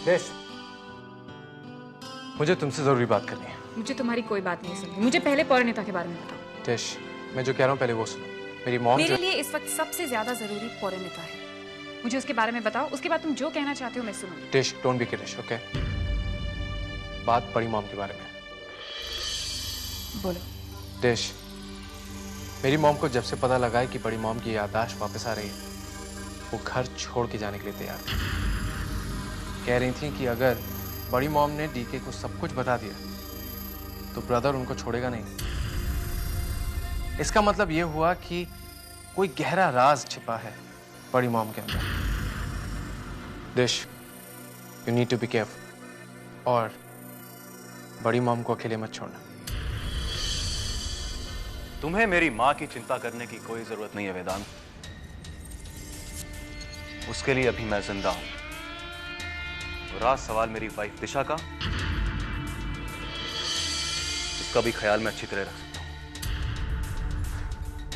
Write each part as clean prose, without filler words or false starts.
देश, मुझे तुमसे जरूरी बात करनी है। मुझे तुम्हारी कोई बात नहीं सुननी। मुझे पहले पौर्णिता के बारे में बताओ। देश, मैं जो कह रहा हूँ पहले वो सुनो। मेरी मॉम मेरे लिए इस वक्त सबसे ज्यादा जरूरी पौर्णिता है। मुझे उसके बारे में बताओ, उसके बाद तुम जो कहना चाहते हो मैं सुनूंगी। देश, डोंट बी किडिश, ओके? बात बड़ी मॉम के बारे में। बोलो। देश, मेरी मॉम को जब से पता लगा है कि बड़ी मॉम की याददाश्त वापस आ रही है, वो घर छोड़ के जाने के लिए तैयार थी। कह रही थी कि अगर बड़ी मॉम ने डीके को सब कुछ बता दिया तो ब्रदर उनको छोड़ेगा नहीं। इसका मतलब ये हुआ कि कोई गहरा राज छिपा है बड़ी मॉम के अंदर। देश, you need to be careful और बड़ी मॉम को अकेले मत छोड़ना। तुम्हें मेरी माँ की चिंता करने की कोई जरूरत नहीं है वेदांत। उसके लिए अभी मैं जिंदा हूं। और आज सवाल मेरी वाइफ दिशा का, उसका भी ख्याल मैं अच्छी तरह रख सकता हूं।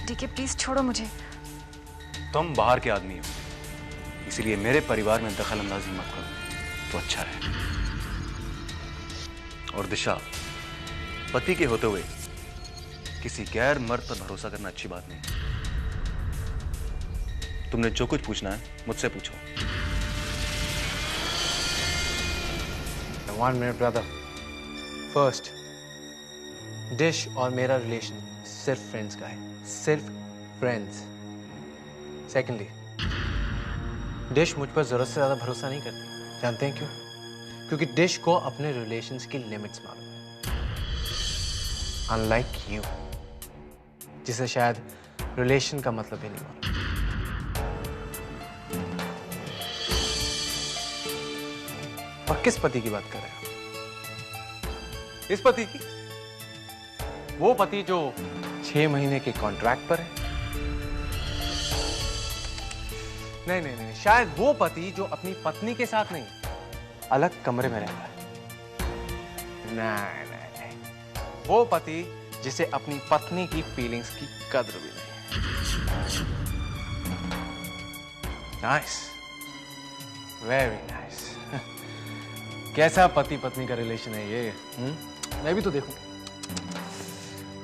डीके प्लीज छोड़ो मुझे। तुम बाहर के आदमी हो, इसीलिए मेरे परिवार में दखल अंदाजी मत करो तो अच्छा है। और दिशा, पति के होते हुए किसी गैर मर्द पर भरोसा करना अच्छी बात नहीं। तुमने जो कुछ पूछना है मुझसे पूछो। One minute, brother. First, dish और मेरा रिलेशन सिर्फ फ्रेंड्स का है, सिर्फ फ्रेंड्स। सेकेंडली, डिश मुझ पर जरूरत से ज्यादा भरोसा नहीं करती। जानते हैं क्यों? क्योंकि डिश को अपने रिलेशंस की लिमिट्स मालूम है। अनलाइक यू, जिसे शायद रिलेशन का मतलब ही नहीं मालूम। और किस पति की बात कर रहे हैं? इस पति की? वो पति जो 6 महीने के कॉन्ट्रैक्ट पर है? नहीं नहीं नहीं, शायद वो पति जो अपनी पत्नी के साथ नहीं, अलग कमरे में रहता है। नहीं नहीं नहीं, वो पति जिसे अपनी पत्नी की फीलिंग्स की कद्र भी नहीं। Nice, very nice. कैसा पति पत्नी का रिलेशन है ये? मैं भी तो देखूं।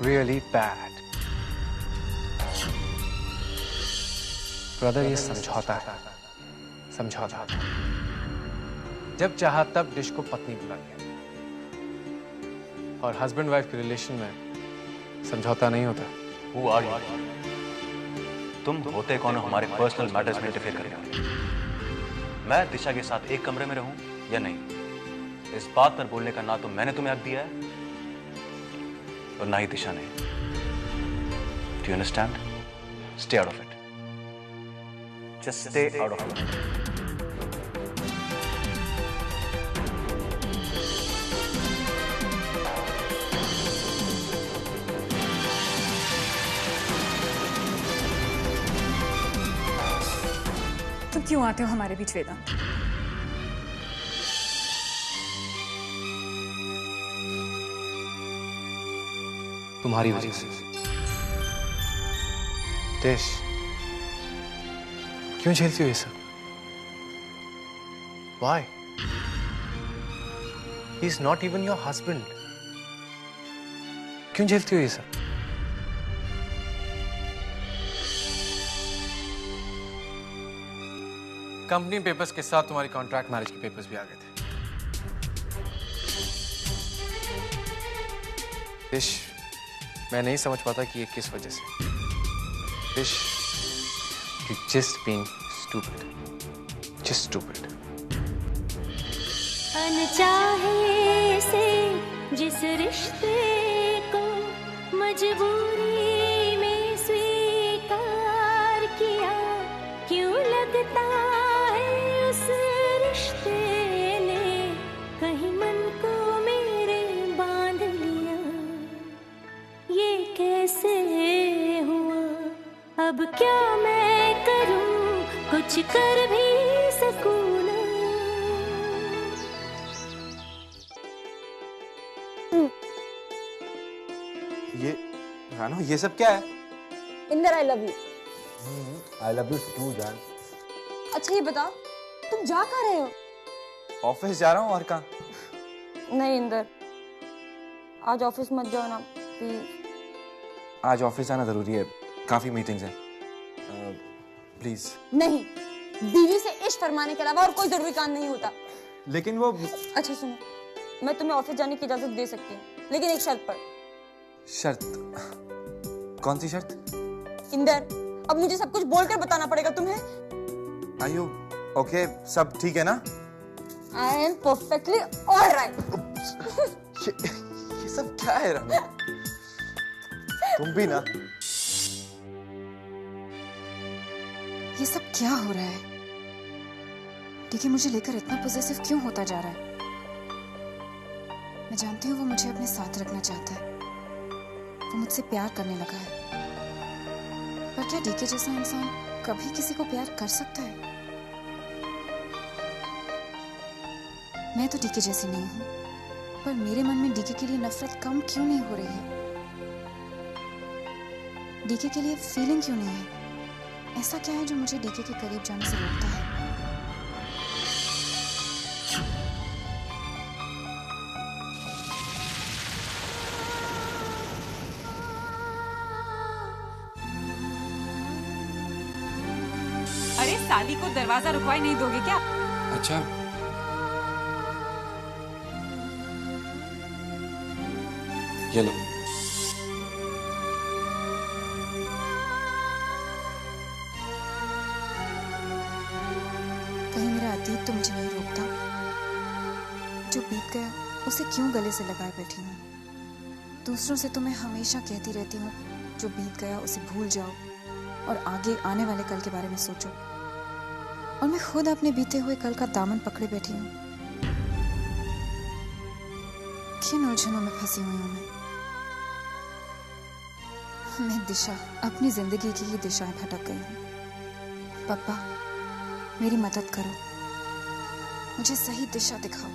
Really bad. ब्रदर, ये समझौता है, समझौता। जब चाहा तब डिश को पत्नी बुला लिया। और हस्बैंड वाइफ के रिलेशन में समझौता नहीं होता। Who are you? तुम होते कौन हो हमारे पर्सनल मैटर्स में इंटरफेयर करने वाले? मैं दिशा के साथ एक कमरे में रहूं या नहीं, इस बात पर बोलने का ना तो मैंने तुम्हें हक दिया है और ना ही दिशा ने। Do you understand? Stay out of it. Just stay out of it. तुम क्यों आते हो हमारे बीच वेदांत? तुम्हारी वजह से। देश, क्यों झेलती हो ये सब? Why? He is not even your husband. क्यों झेलती हो ये सब? कंपनी पेपर्स के साथ तुम्हारी कॉन्ट्रैक्ट मैरिज के पेपर्स भी आ गए थे। देश, मैं नहीं समझ पाता कि ये किस वजह से। Dish, you're just being stupid. Just stupid. अनचाहे से जिस रिश्ते को मजबूरी में स्वीकार किया, क्यों लगता है उस रिश्ते ने कहीं मन को मेरे बांध लिया। ये कैसे हुआ? अब क्या मैं करूं? कुछ कर भी सकूं ना। ये रानो, ये सब क्या है? Inder, I love you. I love you too जान। अच्छा ये बताओ, तुम जा कहाँ रहे हो? ऑफिस जा रहा हूँ, और कहाँ? नहीं इंदर, आज ऑफिस मत जाओ ना प्लीज। आज ऑफिस जाना जरूरी है, काफी मीटिंग्स हैं। प्लीज। नहीं, बीवी से इश्क फरमाने के अलावा और कोई जरूरी काम नहीं होता। लेकिन वो अच्छा सुनो, मैं तुम्हें ऑफिस जाने की इजाजत दे सकती हूँ, लेकिन एक शर्त पर। शर्त? कौन सी शर्त? इंदर, अब मुझे सब कुछ बोलकर बताना पड़ेगा तुम्हें। आयु ओके, सब ठीक है ना? I am perfectly alright. ये सब क्या है रनु? तुम भी ना। ये सब क्या हो रहा है? डीके मुझे लेकर इतना पॉसेसिव क्यों होता जा रहा है? मैं जानती हूँ वो मुझे अपने साथ रखना चाहता है, वो मुझसे प्यार करने लगा है, पर क्या डीके जैसा इंसान कभी किसी को प्यार कर सकता है? मैं तो डीके जैसी नहीं हूँ, पर मेरे मन में डीके के लिए नफरत कम क्यों नहीं हो रही है? डीके के लिए फीलिंग क्यों नहीं है? ऐसा क्या है जो मुझे डीके के करीब जाने से रोकता है? अरे साली को दरवाजा रुकवाई नहीं दोगे क्या? अच्छा, ये लो। कहीं मेरा अतीत तो मुझे नहीं रोकता? जो बीत गया उसे क्यों गले से लगाए बैठी हूँ? दूसरों से तो मैं हमेशा कहती रहती हूँ जो बीत गया उसे भूल जाओ और आगे आने वाले कल के बारे में सोचो, और मैं खुद अपने बीते हुए कल का दामन पकड़े बैठी हूँ। किन उलझनों में फंसी हुई हूँ मैं दिशा, अपनी जिंदगी की ही दिशाएं भटक गई हूँ। पापा मेरी मदद करो, मुझे सही दिशा दिखाओ।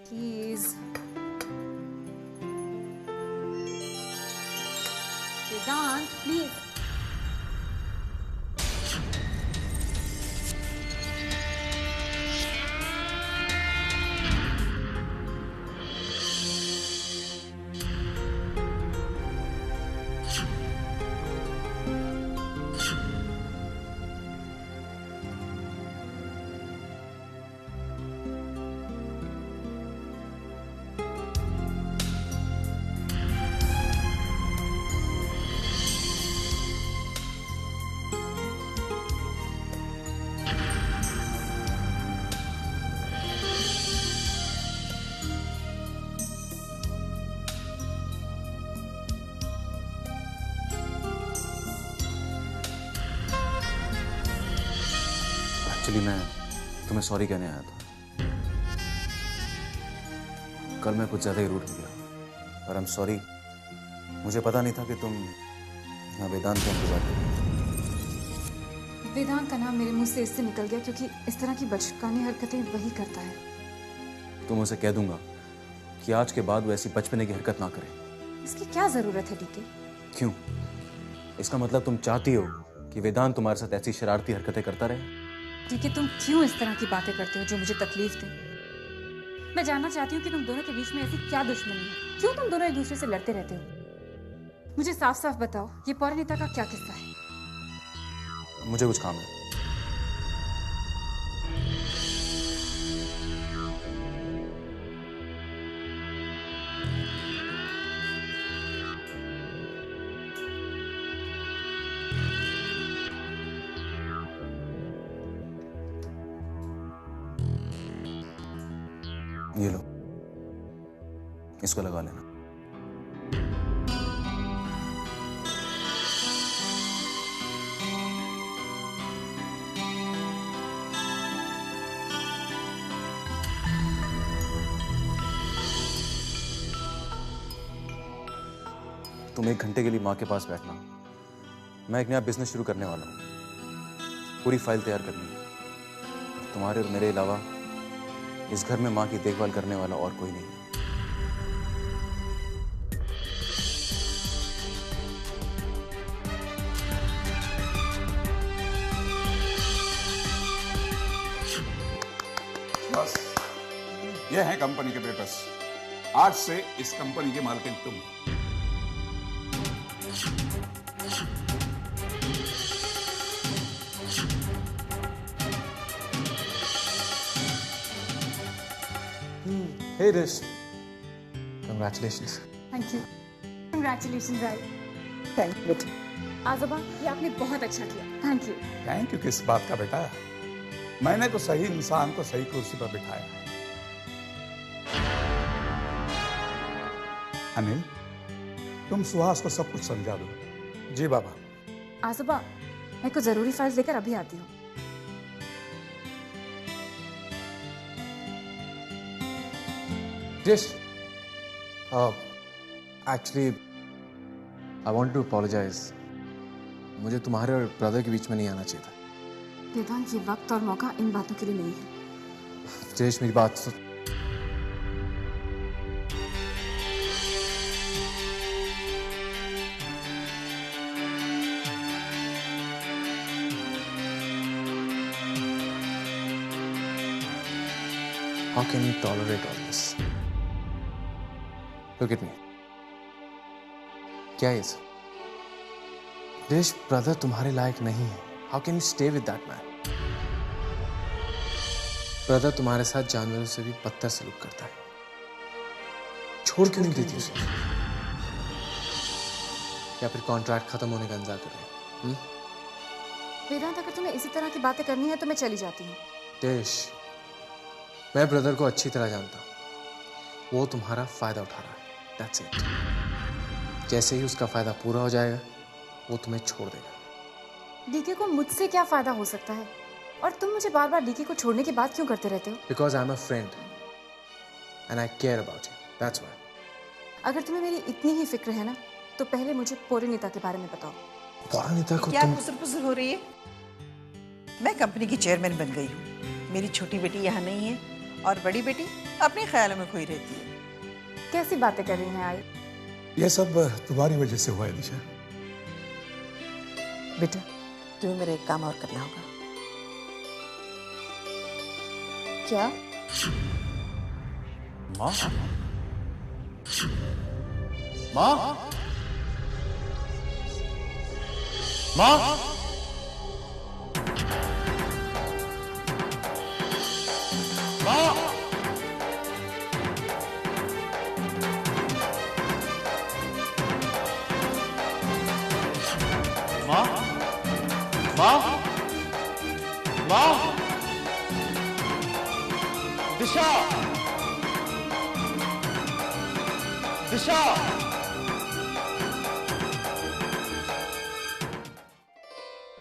Please Vedanta, please. एक्चुअली मैं तुम्हें सॉरी कहने आया था। कल मैं कुछ ज्यादा ही रूड हो गया, और आई एम सॉरी। मुझे पता नहीं था कि तुम यहाँ वेदांत के इंतजार कर रही हो। वेदांत का नाम मेरे मुंह से इससे निकल गया क्योंकि इस तरह की बचकानी हरकतें वही करता है। तुम उसे कह दूंगा कि आज के बाद वो ऐसी बचपने की हरकत ना करे। इसकी क्या जरूरत है डीके? क्यों? इसका मतलब तुम चाहती हो कि वेदांत तुम्हारे साथ ऐसी शरारती हरकतें करता रहे? डीके तुम क्यों इस तरह की बातें करते हो जो मुझे तकलीफ दे? मैं जानना चाहती हूँ कि तुम दोनों के बीच में ऐसी क्या दुश्मनी है? क्यों तुम दोनों एक दूसरे से लड़ते रहते हो? मुझे साफ साफ बताओ, ये पौराणिता का क्या किस्सा है? मुझे कुछ काम है। ये लो, इसको लगा लेना। तुम 1 घंटे के लिए माँ के पास बैठना। मैं एक नया बिजनेस शुरू करने वाला हूँ। पूरी फाइल तैयार करनी है। तुम्हारे और मेरे अलावा इस घर में माँ की देखभाल करने वाला और कोई नहीं है। ये हैं कंपनी के पेपर्स। आज से इस कंपनी के मालकिन तुम हो। Hey Rish, congratulations. Thank you. Congratulation I. Thank you बेटा। आज़बा, ये आपने बहुत अच्छा किया। Thank you. थैंक यू किस बात का बेटा? मैंने तो सही इंसान को सही कुर्सी पर बिठाया है। अनिल, तुम सुहास को सब कुछ समझा दो। जी बाबा। आज़बा, मैं कुछ जरूरी फाइल्स लेकर अभी आती हूँ। Rish, actually, I want to apologize. मुझे तुम्हारे और ब्रदर के बीच में नहीं आना चाहिए था। वेदांत, ये वक्त और मौका इन बातों के लिए नहीं है। रिश, मेरी बात सुन। How can you tolerate all this? Look at me. क्या ये सब? रिश, ब्रदर तुम्हारे लायक नहीं है। How can you stay with that man? Brother तुम्हारे साथ जानवरों से भी बदतर सलूक करता है। छोड़ क्यों नहीं देती उसे? या फिर कॉन्ट्रैक्ट खत्म होने का इंतजार कर रहे हैं? वेदांत, अगर तुम्हें इसी तरह की बातें करनी है तो मैं चली जाती हूँ। देश, मैं ब्रदर को अच्छी तरह जानता हूँ। वो तुम्हारा फायदा उठा रहा है। That's it. जैसे ही उसका फायदा पूरा हो जाएगा, वो तुम्हें छोड़ देगा। डीके को मुझसे क्या फायदा हो सकता है? और तुम मुझे बार बार डीके को छोड़ने की बात क्यों करते रहते हो? Because I'm a friend and I care about you. That's why. अगर तुम्हें मेरी इतनी ही फिक्र है ना, तो पहले मुझे पोरिनीता के बारे में बताओ। पोरिनीता को क्या तुम... कुसर-पुसर हो रही है? मैं कंपनी की चेयरमैन बन गई हूँ। मेरी छोटी बेटी यहाँ नहीं है और बड़ी बेटी अपने ख्यालों में खोई रहती है। कैसी बातें कर रही हैं आई? ये सब तुम्हारी वजह से हुआ है दिशा। बेटा, तुम्हें मेरा एक काम और करना होगा। क्या? माँ? माँ? माँ? माँ? माँ? माँ? माँ? दिशा! दिशा!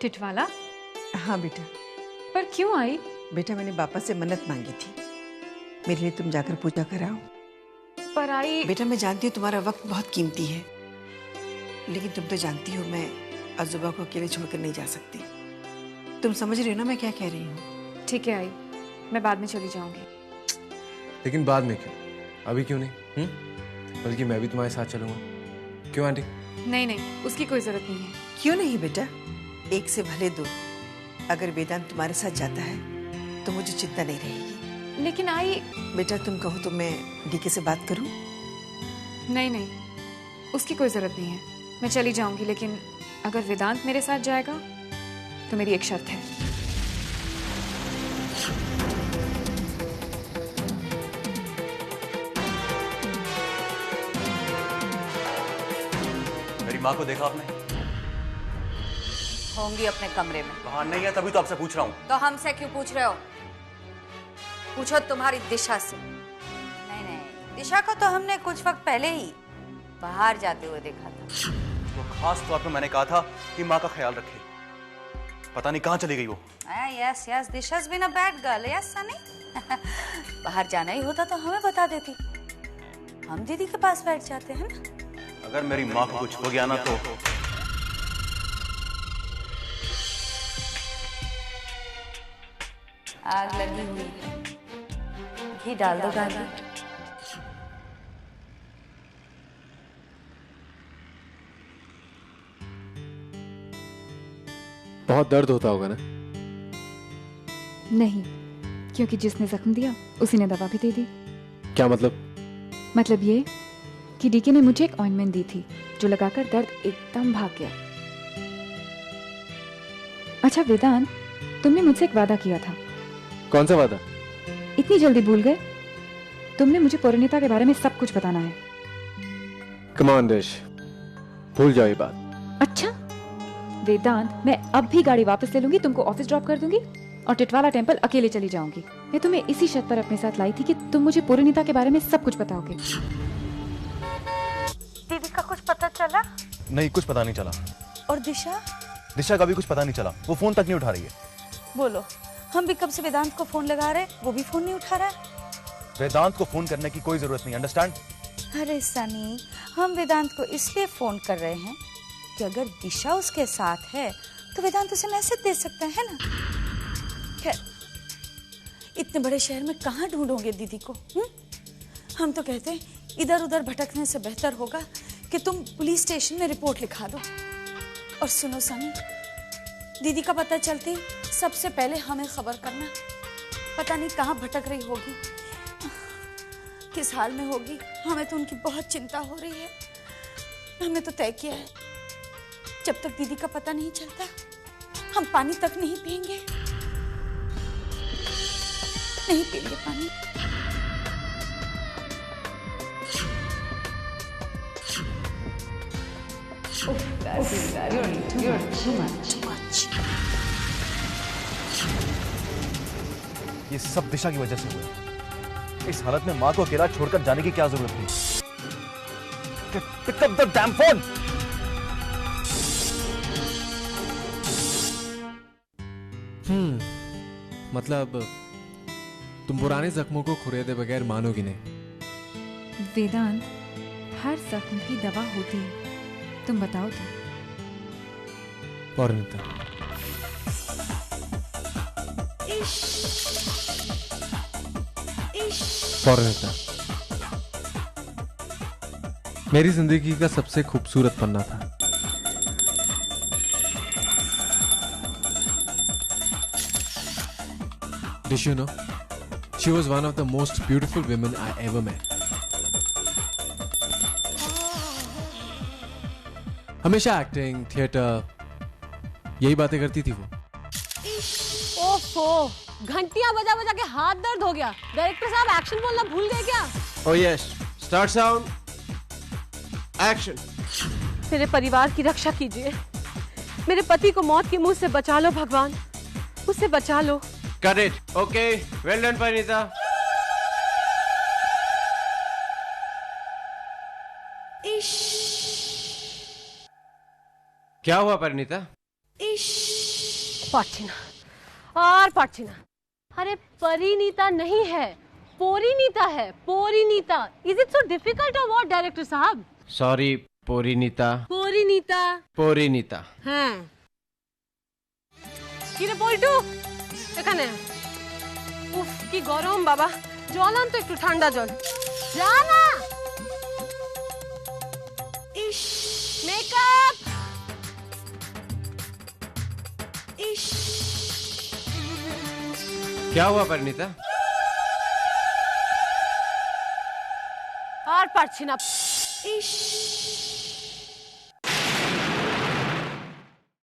टिटवाला? हाँ बेटा। पर क्यों आई? बेटा, मैंने पापा से मन्नत मांगी थी, मेरे लिए तुम जाकर पूजा कराओ। पर आई... बेटा, मैं जानती हूँ तुम्हारा वक्त बहुत कीमती है, लेकिन तुम तो जानती हो मैं अज़ुबा को अकेले छोड़कर नहीं जा सकती। तुम समझ रही हो ना मैं क्या कह रही हूँ? ठीक है आई, मैं बाद में चली जाऊंगी। लेकिन बाद में क्यों? अभी क्यों नहीं? बल्कि मैं भी तुम्हारे साथ चलूंगा। क्यों आंटी? नहीं नहीं, उसकी कोई जरूरत नहीं है। क्यों नहीं बेटा, एक से भले दो। अगर वेदांत तुम्हारे साथ जाता है तो मुझे चिंता नहीं रहेगी। लेकिन आई... बेटा, तुम कहो तो मैं डीके से बात करूं? नहीं नहीं, उसकी कोई जरूरत नहीं है। मैं चली जाऊंगी, लेकिन अगर वेदांत मेरे साथ जाएगा तो मेरी एक शर्त है। मेरी माँ को देखा आपने? होंगी अपने कमरे में। वहां नहीं है, तभी तो आपसे पूछ रहा हूँ। तो हमसे क्यों पूछ रहे हो? पूछो तुम्हारी दिशा से। नहीं नहीं, दिशा को तो हमने कुछ वक्त पहले ही बाहर जाते हुए देखा था। वो खास तौर पे मैंने कहा था कि माँ का ख्याल रखे। पता नहीं कहाँ चली गई वो। Yes yes, Disha's been a bad girl, yes Sunny. बाहर जाना ही होता तो हमें बता देती, हम दीदी के पास बैठ जाते हैं ना। अगर मेरी माँ को कुछ हो गया ना तो... आग लगी हुई है, घी डाल दो गाड़ी। बहुत दर्द होता होगा ना? नहीं, क्योंकि जिसने जख्म दिया उसी ने दवा भी दे दी। क्या मतलब? मतलब ये कि डीके ने मुझे एक ऑइंटमेंट दी थी जो लगाकर दर्द एकदम भाग गया। अच्छा वेदांत, तुमने मुझसे एक वादा किया था। कौन सा वादा? इतनी जल्दी भूल गए? तुमने मुझे परिणीता के बारे में सब कुछ बताना है। कम ऑन दिश, भूल जाओ ये बात। अच्छा वेदांत, मैं अब भी गाड़ी वापस ले लूंगी, तुमको ऑफिस ड्रॉप कर दूंगी और टिटवाला टेंपल अकेले चली जाऊंगी। मैं तुम्हें इसी शर्त पर अपने साथ लाई थी कि तुम मुझे परिणीता के बारे में सब कुछ बताओगे। दीदी का कुछ पता चला? नहीं, कुछ पता नहीं चला। और दिशा? दिशा का भी कुछ पता नहीं चला, वो फोन तक नहीं उठा रही है। बोलो, हम भी कब से वेदांत को फोन लगा रहे, वो भी फोन नहीं उठा रहा है। वेदांत को फोन करने की कोई जरूरत नहीं, अंडरस्टैंड? अरे सनी, हम वेदांत को इसलिए फोन कर रहे हैं कि अगर दिशा उसके साथ है तो वेदांत उसे मैसेज दे सकता है ना। खैर, इतने बड़े शहर में कहाँ ढूंढोगे दीदी को? हम तो कहते हैं इधर उधर भटकने से बेहतर होगा कि तुम पुलिस स्टेशन में रिपोर्ट लिखा दो। और सुनो सनी, दीदी का पता चलते ही सबसे पहले हमें खबर करना। पता नहीं कहाँ भटक रही होगी, किस हाल में होगी। हमें तो उनकी बहुत चिंता हो रही है। हमने तो तय किया है जब तक दीदी का पता नहीं चलता हम पानी तक नहीं पिएंगे। नहीं पिएंगे पानी। ये सब दिशा की वजह से हुआ। इस हालत में माँ को अकेला छोड़कर जाने की क्या जरूरत थी? Pick up the damn phone! मतलब तुम पुराने जख्मों को खुरेदे बगैर मानोगी नहीं। वेदांत, हर जख्म की दवा होती है, तुम बताओ तो। परिणीता, परिणीता मेरी जिंदगी का सबसे खूबसूरत पन्ना था। Did you know? She was one of the most beautiful women I ever met. हमेशा एक्टिंग, थिएटर, यही बातें करती थी वो। ओफो, घंटियां बजा बजा के हाथ दर्द हो गया। डायरेक्टर साहब एक्शन बोलना भूल गए क्या? Oh yes, start sound, action. मेरे परिवार की रक्षा कीजिए। मेरे पति को मौत के मुंह से बचा लो भगवान, उसे बचा लो। Cut it. Okay, well done, Parineeta. क्या हुआ परिणीता? पार्थिना और पार्थिना। अरे परिणीता नहीं है, पोरीनीता है, पोरीनीता। इज इट सो डिफिकल्ट और व्हाट डायरेक्टर साहब? सॉरी पोरीनीता। पोरीनीता। पोरीनीता। हाँ। কিরে পল্টু, এখানে। উফ কি গরম বাবা, জল আন তো একটু ঠান্ডা জল। যা না। ইশ, মেকআপ। ইশ। क्या हुआ परिणीता? আর পারছি না। ইশ।